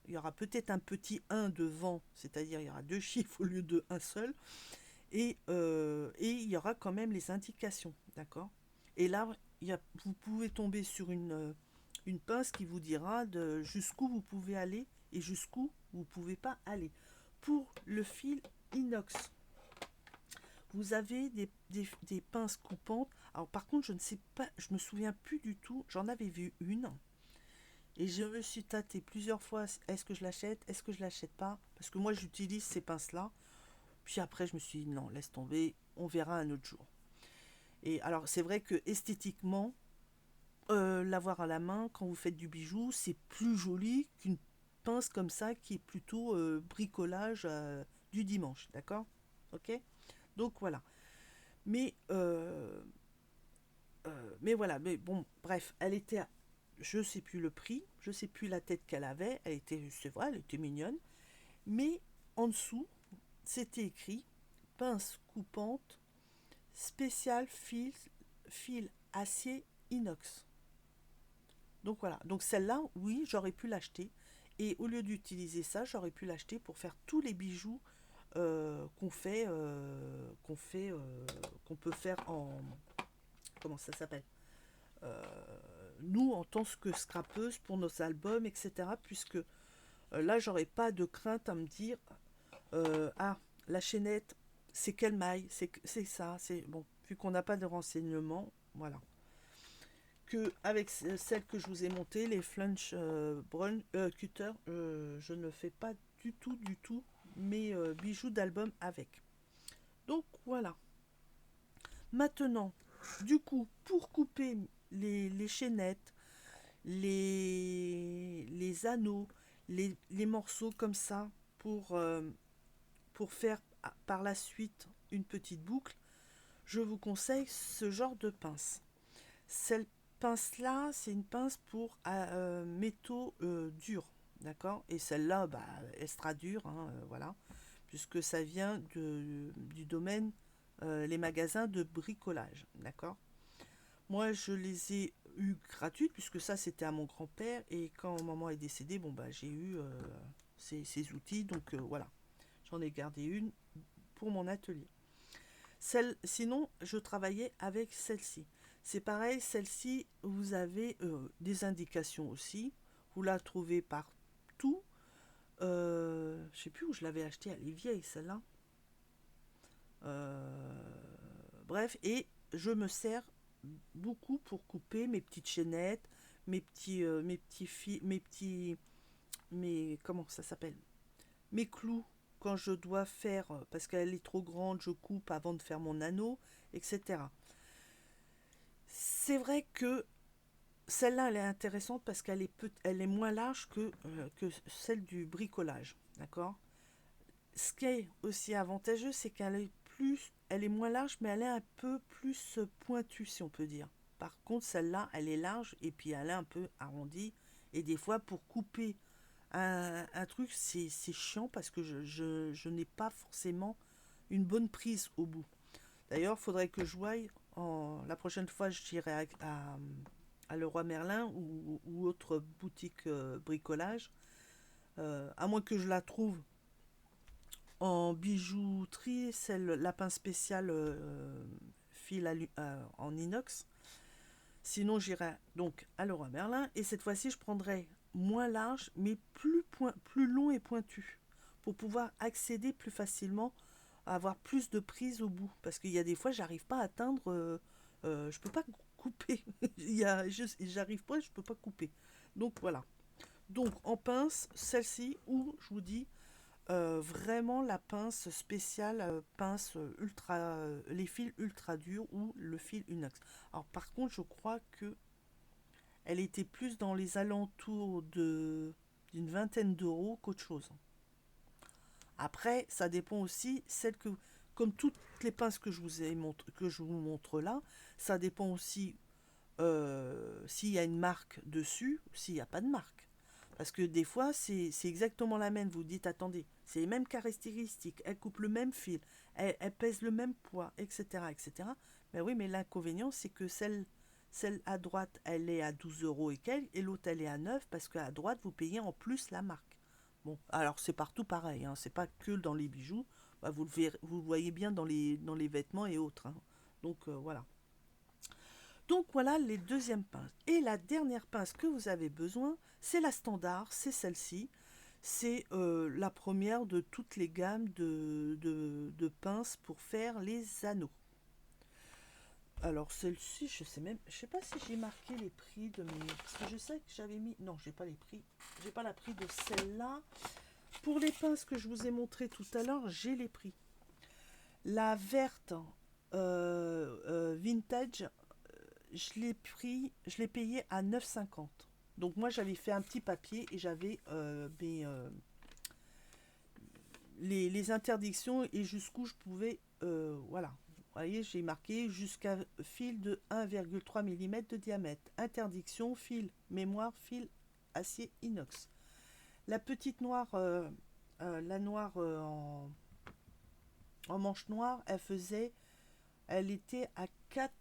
il y aura peut-être un petit 1 devant, c'est-à-dire il y aura deux chiffres au lieu de un seul, et il y aura quand même les indications, d'accord. Et là, vous pouvez tomber sur une pince qui vous dira jusqu'où vous pouvez aller et jusqu'où vous ne pouvez pas aller. Pour le fil inox, vous avez des pinces coupantes. Alors par contre, je ne sais pas, je me souviens plus du tout. J'en avais vu une et je me suis tâtée plusieurs fois. Est-ce que je l'achète? Est-ce que je l'achète pas? Parce que moi, j'utilise ces pinces-là. Puis après, je me suis dit non, laisse tomber. On verra un autre jour. Et alors, c'est vrai que esthétiquement, l'avoir à la main quand vous faites du bijou, c'est plus joli qu'une pince comme ça qui est plutôt bricolage du dimanche, d'accord. Ok. Donc voilà. Mais, mais voilà, mais bon, bref, elle était, je sais plus le prix, je sais plus la tête qu'elle avait, elle était, c'est vrai, elle était mignonne, mais en dessous, c'était écrit pince coupante spécial fil acier inox. Donc voilà, donc celle-là, oui, j'aurais pu l'acheter, et au lieu d'utiliser ça, j'aurais pu l'acheter pour faire tous les bijoux qu'on peut faire en, comment ça s'appelle, Euh, nous en tant que scrapeuse pour nos albums, etc. Puisque là, j'aurais pas de crainte à me dire ah, la chaînette, c'est quelle maille, c'est ça, c'est bon. Vu qu'on n'a pas de renseignements, voilà. Que avec celle que je vous ai montée, les Flunch Cutter, je ne fais pas du tout mes bijoux d'album avec. Donc voilà. Maintenant, du coup, pour couper les chaînettes, les anneaux, les morceaux comme ça, pour faire par la suite une petite boucle, je vous conseille ce genre de pince. Cette pince-là, c'est une pince pour métaux durs, d'accord. Et celle-là, bah, elle sera dure, hein, voilà, puisque ça vient du domaine, les magasins de bricolage, d'accord. Moi, je les ai eu gratuites, puisque ça, c'était à mon grand-père, et quand maman est décédée, bon, bah, j'ai eu ces outils, donc voilà, j'en ai gardé une pour mon atelier. Sinon, je travaillais avec celle-ci. C'est pareil, celle-ci, vous avez des indications aussi. Vous la trouvez partout. Je sais plus où je l'avais achetée, elle est vieille celle-là. Euh, Bref, et je me sers beaucoup pour couper mes petites chaînettes, mes petits fils, comment ça s'appelle, mes clous quand je dois faire, parce qu'elle est trop grande, je coupe avant de faire mon anneau, etc. C'est vrai que celle-là, elle est intéressante parce elle est moins large que celle du bricolage, d'accord. Ce qui est aussi avantageux, c'est elle est moins large, mais elle est un peu plus pointue, si on peut dire. Par contre, celle-là, elle est large et puis elle est un peu arrondie. Et des fois, pour couper un truc, c'est chiant parce que je n'ai pas forcément une bonne prise au bout. D'ailleurs, il faudrait que je voie, la prochaine fois, j'irai à Leroy Merlin ou autre boutique bricolage, à moins que je la trouve en bijouterie, celle lapin spécial fil en inox. Sinon, j'irai donc à Leroy Merlin et cette fois-ci, je prendrai moins large mais plus long et pointu pour pouvoir accéder plus facilement à avoir plus de prise au bout. Parce qu'il y a des fois, j'arrive pas à atteindre, je peux pas couper. J'arrive pas, je peux pas couper. Donc voilà. Donc en pince, celle-ci, ou je vous dis, vraiment la pince spéciale, pince ultra, les fils ultra durs ou le fil inox. Alors par contre, je crois que elle était plus dans les alentours d'une vingtaine d'euros qu'autre chose. Après, ça dépend aussi, comme toutes les pinces que je vous montre là, ça dépend aussi s'il y a une marque dessus ou s'il n'y a pas de marque. Parce que des fois, c'est exactement la même. Vous dites, attendez, c'est les mêmes caractéristiques, elle coupe le même fil, elle pèse le même poids, etc. etc. Mais oui, mais l'inconvénient, c'est que celle à droite, elle est à 12 euros et quelques, et l'autre, elle est à 9 parce qu'à droite, vous payez en plus la marque. Bon, alors c'est partout pareil, hein, c'est pas que dans les bijoux, bah, vous le voyez bien dans les vêtements et autres, hein. Donc voilà. Donc voilà les deuxièmes pinces. Et la dernière pince que vous avez besoin, c'est la standard, c'est celle-ci. C'est la première de toutes les gammes de pinces pour faire les anneaux. Alors celle-ci, je sais pas si j'ai marqué les prix de mes, parce que je sais que j'avais mis, non, j'ai pas les prix, j'ai pas la prix de celle-là. Pour les pinces que je vous ai montré tout à l'heure, j'ai les prix. La verte vintage, je l'ai payé à 9,50. Donc moi j'avais fait un petit papier et j'avais les interdictions et jusqu'où je pouvais, voilà. Vous voyez, j'ai marqué jusqu'à fil de 1,3 mm de diamètre. Interdiction, fil mémoire, fil acier inox. La petite noire, la noire en manche noire, elle était à 4.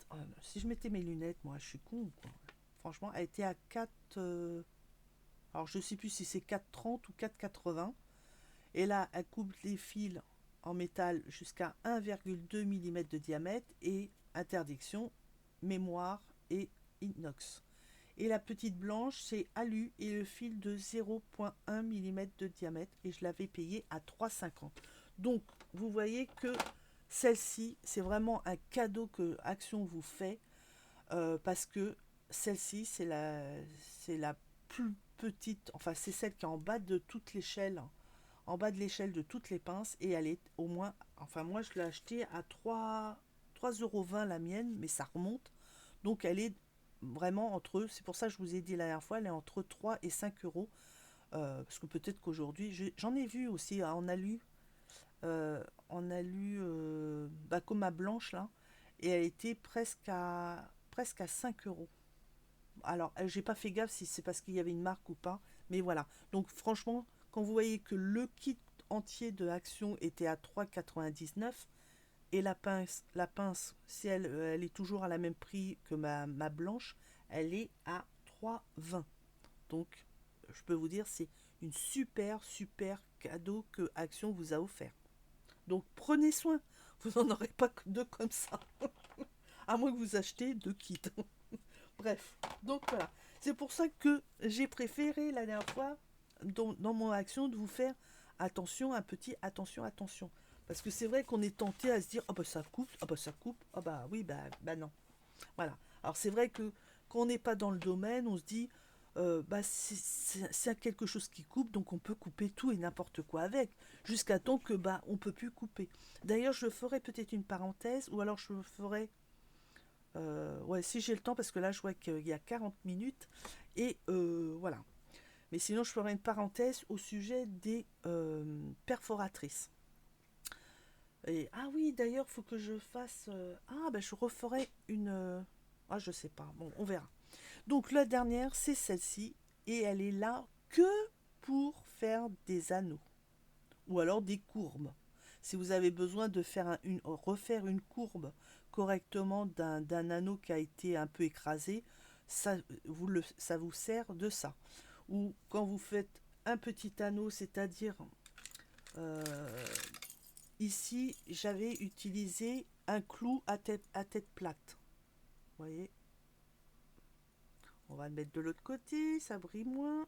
Si je mettais mes lunettes, moi je suis con quoi. Franchement, elle était à 4. Alors je sais plus si c'est 4,30 ou 4,80. Et là, elle coupe les fils en métal jusqu'à 1,2 mm de diamètre et interdiction mémoire et inox. Et la petite blanche, c'est alu et le fil de 0,1 mm de diamètre et je l'avais payé à 3,50. Donc, vous voyez que celle-ci, c'est vraiment un cadeau que Action vous fait parce que celle-ci, c'est la plus petite, enfin, c'est celle qui est en bas de toute l'échelle, en bas de l'échelle de toutes les pinces et elle est au moins, enfin, moi, je l'ai achetée à 3,20 € la mienne, mais ça remonte. Donc, elle est vraiment entre, c'est pour ça que je vous ai dit la dernière fois, elle est entre 3 et 5 euros. Parce que peut-être qu'aujourd'hui, j'en ai vu aussi en alu bah, comme ma blanche là, et elle était presque à 5 euros. Alors, j'ai pas fait gaffe si c'est parce qu'il y avait une marque ou pas, mais voilà. Donc, franchement, quand vous voyez que le kit entier de Action était à 3,99 et la pince, si elle est toujours à la même prix que ma blanche, elle est à 3,20. Donc, je peux vous dire, c'est une super, super cadeau que Action vous a offert. Donc, prenez soin. Vous n'en aurez pas que deux comme ça. À moins que vous achetez deux kits. Bref, donc voilà. C'est pour ça que j'ai préféré la dernière fois, dans mon Action, de vous faire attention, un petit attention, attention. Parce que c'est vrai qu'on est tenté à se dire, oh bah ça coupe, oh bah ça coupe, oh bah oui, bah non. Voilà. Alors c'est vrai que quand on n'est pas dans le domaine, on se dit, bah c'est quelque chose qui coupe, donc on peut couper tout et n'importe quoi avec, jusqu'à temps que bah on peut plus couper. D'ailleurs, je ferai peut-être une parenthèse, ou alors je ferai, ouais, si j'ai le temps, parce que là je vois qu'il y a 40 minutes, et voilà. Mais sinon, je ferai une parenthèse au sujet des perforatrices. Et, ah oui, d'ailleurs, il faut que je fasse. Ah, ben je referai une. Ah, je sais pas. Bon, on verra. Donc, la dernière, c'est celle-ci. Et elle est là que pour faire des anneaux. Ou alors des courbes. Si vous avez besoin de refaire une courbe correctement d'un anneau qui a été un peu écrasé, ça vous sert de ça. Ou quand vous faites un petit anneau, c'est-à-dire euh, ici, j'avais utilisé un clou à tête plate. Vous voyez, on va le mettre de l'autre côté, ça brille moins.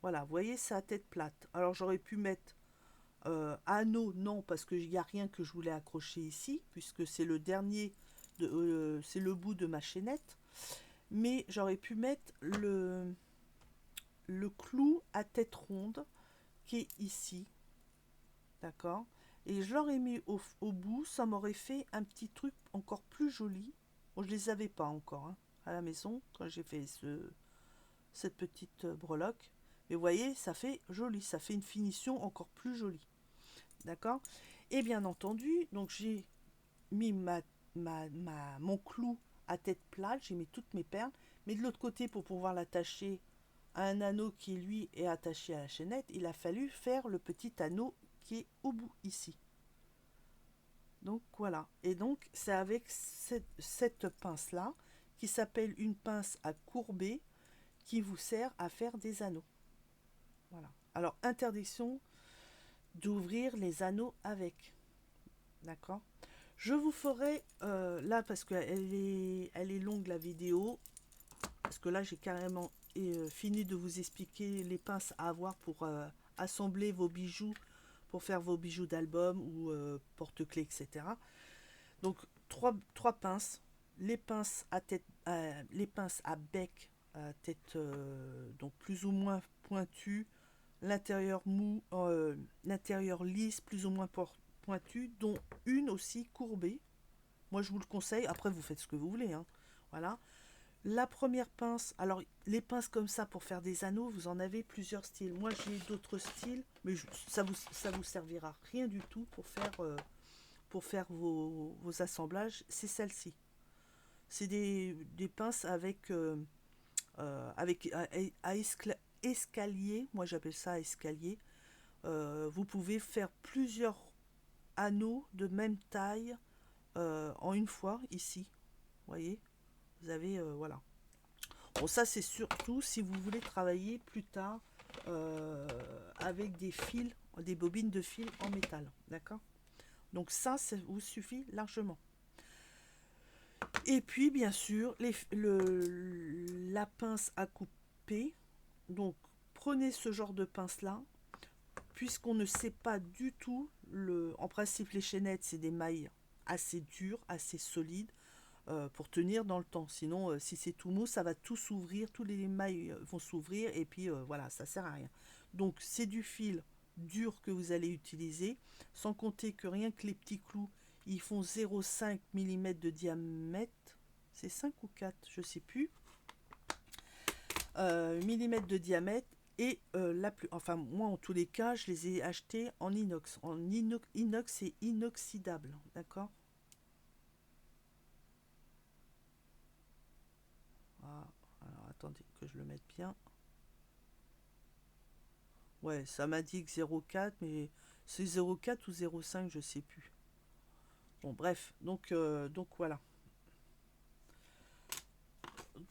Voilà, vous voyez, c'est à tête plate. Alors j'aurais pu mettre anneau, non, parce qu'il n'y a rien que je voulais accrocher ici, puisque c'est le dernier, c'est le bout de ma chaînette. Mais j'aurais pu mettre le clou à tête ronde qui est ici. D'accord. Et je l'aurais mis au bout, ça m'aurait fait un petit truc encore plus joli. Bon, je les avais pas encore hein, à la maison quand j'ai fait cette petite breloque. Mais vous voyez, ça fait joli, ça fait une finition encore plus jolie. D'accord. Et bien entendu, donc j'ai mis mon clou à tête plate, j'ai mis toutes mes perles. Mais de l'autre côté, pour pouvoir l'attacher à un anneau qui lui est attaché à la chaînette, il a fallu faire le petit anneau qui est au bout ici. Donc voilà. Et donc c'est avec cette pince là qui s'appelle une pince à courber qui vous sert à faire des anneaux. Voilà. Alors interdiction d'ouvrir les anneaux avec. D'accord. Je vous ferai là parce qu'elle est longue la vidéo. Parce que là j'ai carrément fini de vous expliquer les pinces à avoir pour assembler vos bijoux, pour faire vos bijoux d'album ou porte-clés, etc. Donc trois pinces, les pinces à tête, les pinces à bec, à tête donc plus ou moins pointue, l'intérieur mou, l'intérieur lisse, plus ou moins pointu, dont une aussi courbée. Moi je vous le conseille. Après vous faites ce que vous voulez, hein. Voilà. La première pince, alors les pinces comme ça pour faire des anneaux, vous en avez plusieurs styles. Moi j'ai d'autres styles, mais ça vous servira rien du tout pour faire vos assemblages. C'est celle-ci. C'est des pinces avec escalier. Moi j'appelle ça escalier. Vous pouvez faire plusieurs anneaux de même taille en une fois ici. Vous voyez, vous avez voilà. Bon, ça c'est surtout si vous voulez travailler plus tard avec des fils des bobines de fil en métal, d'accord? Donc ça vous suffit largement. Et puis bien sûr la pince à couper. Donc prenez ce genre de pince là, puisqu'on ne sait pas du tout en principe les chaînettes c'est des mailles assez dures, assez solides pour tenir dans le temps. Sinon si c'est tout mou ça va tout s'ouvrir, tous les mailles vont s'ouvrir et puis voilà, ça sert à rien. Donc c'est du fil dur que vous allez utiliser, sans compter que rien que les petits clous ils font 0,5 mm de diamètre, c'est 5 ou 4 je sais plus, millimètres de diamètre. Et enfin moi en tous les cas je les ai achetés en inox, inox et inoxydable, d'accord. Ah, alors attendez que je le mette bien. Ouais, ça m'a dit que 0,4 mais c'est 0,4 ou 0,5 je sais plus. Bon bref, donc voilà.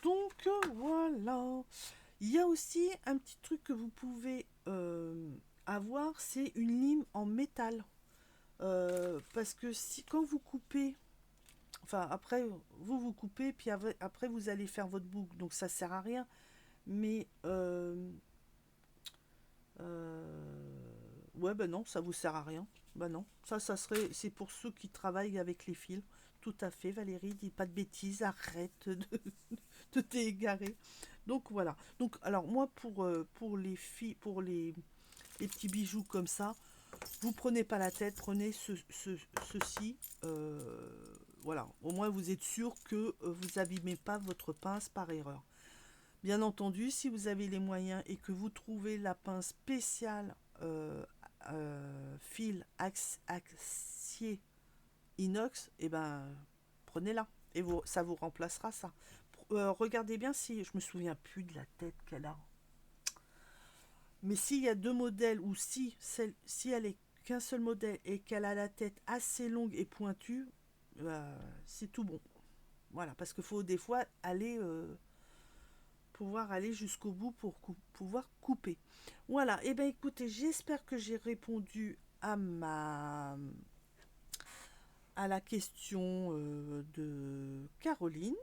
Donc voilà. Il y a aussi un petit truc que vous pouvez avoir, c'est une lime en métal. Parce que si quand vous coupez, enfin après vous coupez, puis après vous allez faire votre boucle, donc ça sert à rien. Mais ouais ben non, ça vous sert à rien. Ben non, ça serait, c'est pour ceux qui travaillent avec les fils. Tout à fait, Valérie, dis pas de bêtises, arrête de t'égarer. Donc voilà. Donc alors moi pour les filles, pour les petits bijoux comme ça, vous prenez pas la tête, prenez ceci. Voilà, au moins vous êtes sûr que vous abîmez pas votre pince par erreur. Bien entendu, si vous avez les moyens et que vous trouvez la pince spéciale fil acier inox, et ben prenez-la et ça vous remplacera ça. Regardez bien si je me souviens plus de la tête qu'elle a. Mais s'il y a deux modèles ou si elle est qu'un seul modèle et qu'elle a la tête assez longue et pointue, c'est tout bon. Voilà, parce qu'il faut des fois aller pouvoir aller jusqu'au bout pour pouvoir couper. Voilà, et bien écoutez, j'espère que j'ai répondu à la question de Caroline.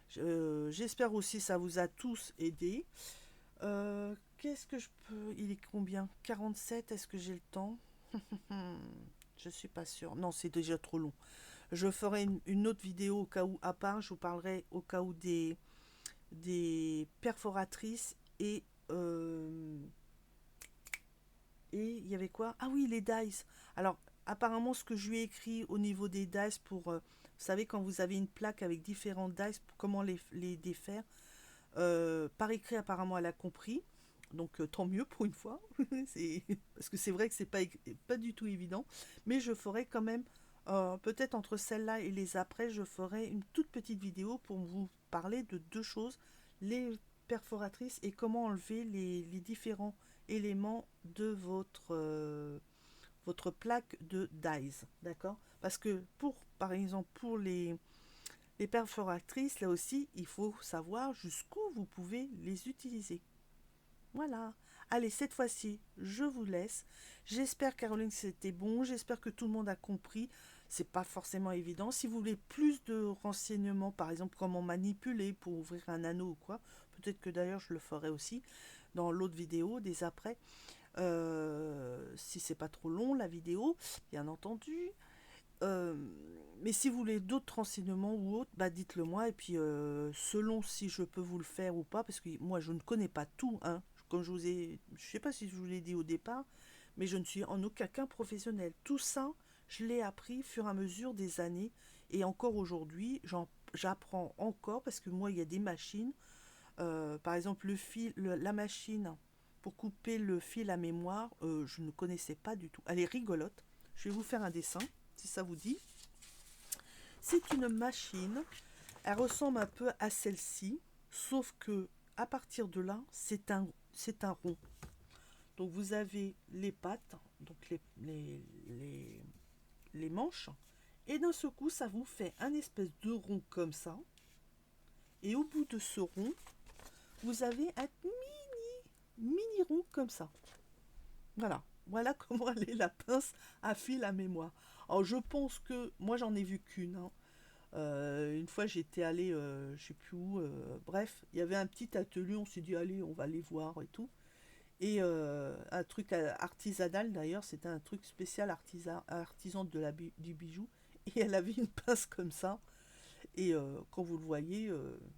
J'espère aussi que ça vous a tous aidé. Qu'est-ce que je peux... Il est combien? 47. Est-ce que j'ai le temps? Je suis pas sûre. Non, c'est déjà trop long. Je ferai une autre vidéo au cas où, à part, je vous parlerai au cas où des perforatrices et il y avait quoi? Ah oui, les dice. Alors, apparemment, ce que je lui ai écrit au niveau des dice pour... vous savez, quand vous avez une plaque avec différents dice, comment les défaire. Par écrit, apparemment, elle a compris. Donc, tant mieux pour une fois. Parce que c'est vrai que c'est pas du tout évident. Mais je ferai quand même, peut-être entre celle-là et les après, je ferai une toute petite vidéo pour vous parler de deux choses. Les perforatrices et comment enlever les différents éléments de votre plaque de dies. D'accord? Parce que par exemple, pour les perforatrices, là aussi, il faut savoir jusqu'où vous pouvez les utiliser. Voilà. Allez, cette fois-ci, je vous laisse. J'espère, Caroline, que c'était bon. J'espère que tout le monde a compris. C'est pas forcément évident. Si vous voulez plus de renseignements, par exemple, comment manipuler pour ouvrir un anneau ou quoi, peut-être que d'ailleurs je le ferai aussi dans l'autre vidéo, des après. Si c'est pas trop long, la vidéo, bien entendu. Euh, mais si vous voulez d'autres renseignements ou autres, bah dites-le moi. Et puis, selon si je peux vous le faire ou pas, parce que moi, je ne connais pas tout, hein. Comme je sais pas si je vous l'ai dit au départ, mais je ne suis en aucun cas professionnel. Tout ça, je l'ai appris au fur et à mesure des années. Et encore aujourd'hui, j'apprends encore, parce que moi, il y a des machines. Par exemple, la machine pour couper le fil à mémoire, je ne connaissais pas du tout. Elle est rigolote. Je vais vous faire un dessin, si ça vous dit. C'est une machine. Elle ressemble un peu à celle-ci, sauf que à partir de là, c'est un rond. Donc vous avez les pattes, donc les manches, et d'un seul coup, ça vous fait un espèce de rond comme ça. Et au bout de ce rond, vous avez un mini rond comme ça. Voilà. Voilà comment elle est la pince à fil à mémoire. Alors je pense que moi j'en ai vu qu'une, hein. Une fois j'étais allée, je sais plus où, bref, il y avait un petit atelier, on s'est dit allez on va aller voir et tout. Et un truc artisanal d'ailleurs, c'était un truc spécial artisan de du bijou. Et elle avait une pince comme ça. Et quand vous le voyez,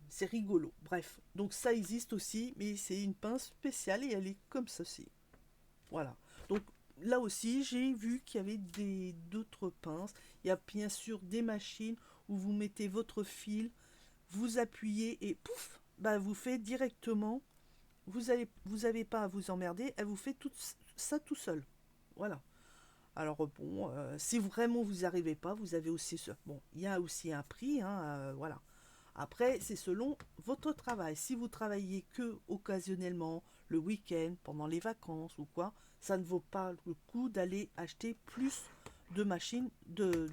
c'est rigolo. Bref, donc ça existe aussi, mais c'est une pince spéciale et elle est comme ceci. Voilà. Donc là aussi, j'ai vu qu'il y avait d'autres pinces. Il y a bien sûr des machines où vous mettez votre fil, vous appuyez et pouf, bah vous faites directement. Vous avez pas à vous emmerder, elle vous fait tout ça tout seul. Voilà. Alors bon, si vraiment vous n'y arrivez pas, vous avez aussi ce. Bon, il y a aussi un prix, hein, voilà. Après, c'est selon votre travail. Si vous travaillez que occasionnellement, le week-end, pendant les vacances ou quoi, ça ne vaut pas le coup d'aller acheter plus de machines, de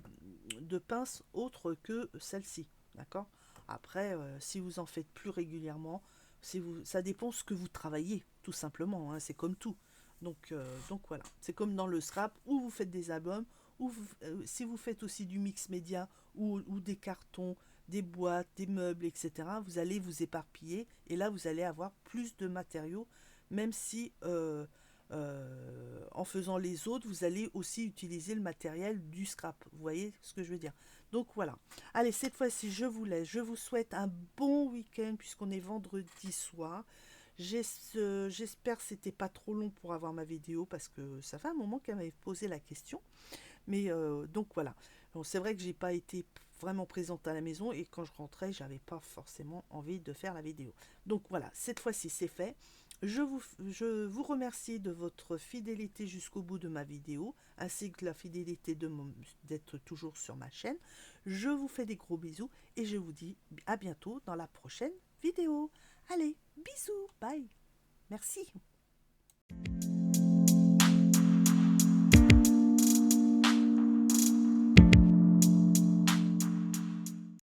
pinces autres que celle-ci. D'accord. Après, si vous en faites plus régulièrement, si vous, ça dépend ce que vous travaillez, tout simplement, hein, c'est comme tout. Donc voilà, c'est comme dans le scrap, où vous faites des albums, ou si vous faites aussi du mix média, ou des cartons, des boîtes, des meubles, etc., vous allez vous éparpiller et là vous allez avoir plus de matériaux, même si en faisant les autres, vous allez aussi utiliser le matériel du scrap. Vous voyez ce que je veux dire? Donc voilà. Allez, cette fois-ci, je vous laisse. Je vous souhaite un bon week-end puisqu'on est vendredi soir. J'espère que c'était pas trop long pour avoir ma vidéo parce que ça fait un moment qu'elle m'avait posé la question. Mais donc voilà. Bon, c'est vrai que j'ai pas été vraiment présente à la maison et quand je rentrais, j'avais pas forcément envie de faire la vidéo. Donc voilà, cette fois-ci c'est fait. Je vous remercie de votre fidélité jusqu'au bout de ma vidéo, ainsi que la fidélité d'être toujours sur ma chaîne. Je vous fais des gros bisous et je vous dis à bientôt dans la prochaine vidéo. Allez, bisous, bye, merci.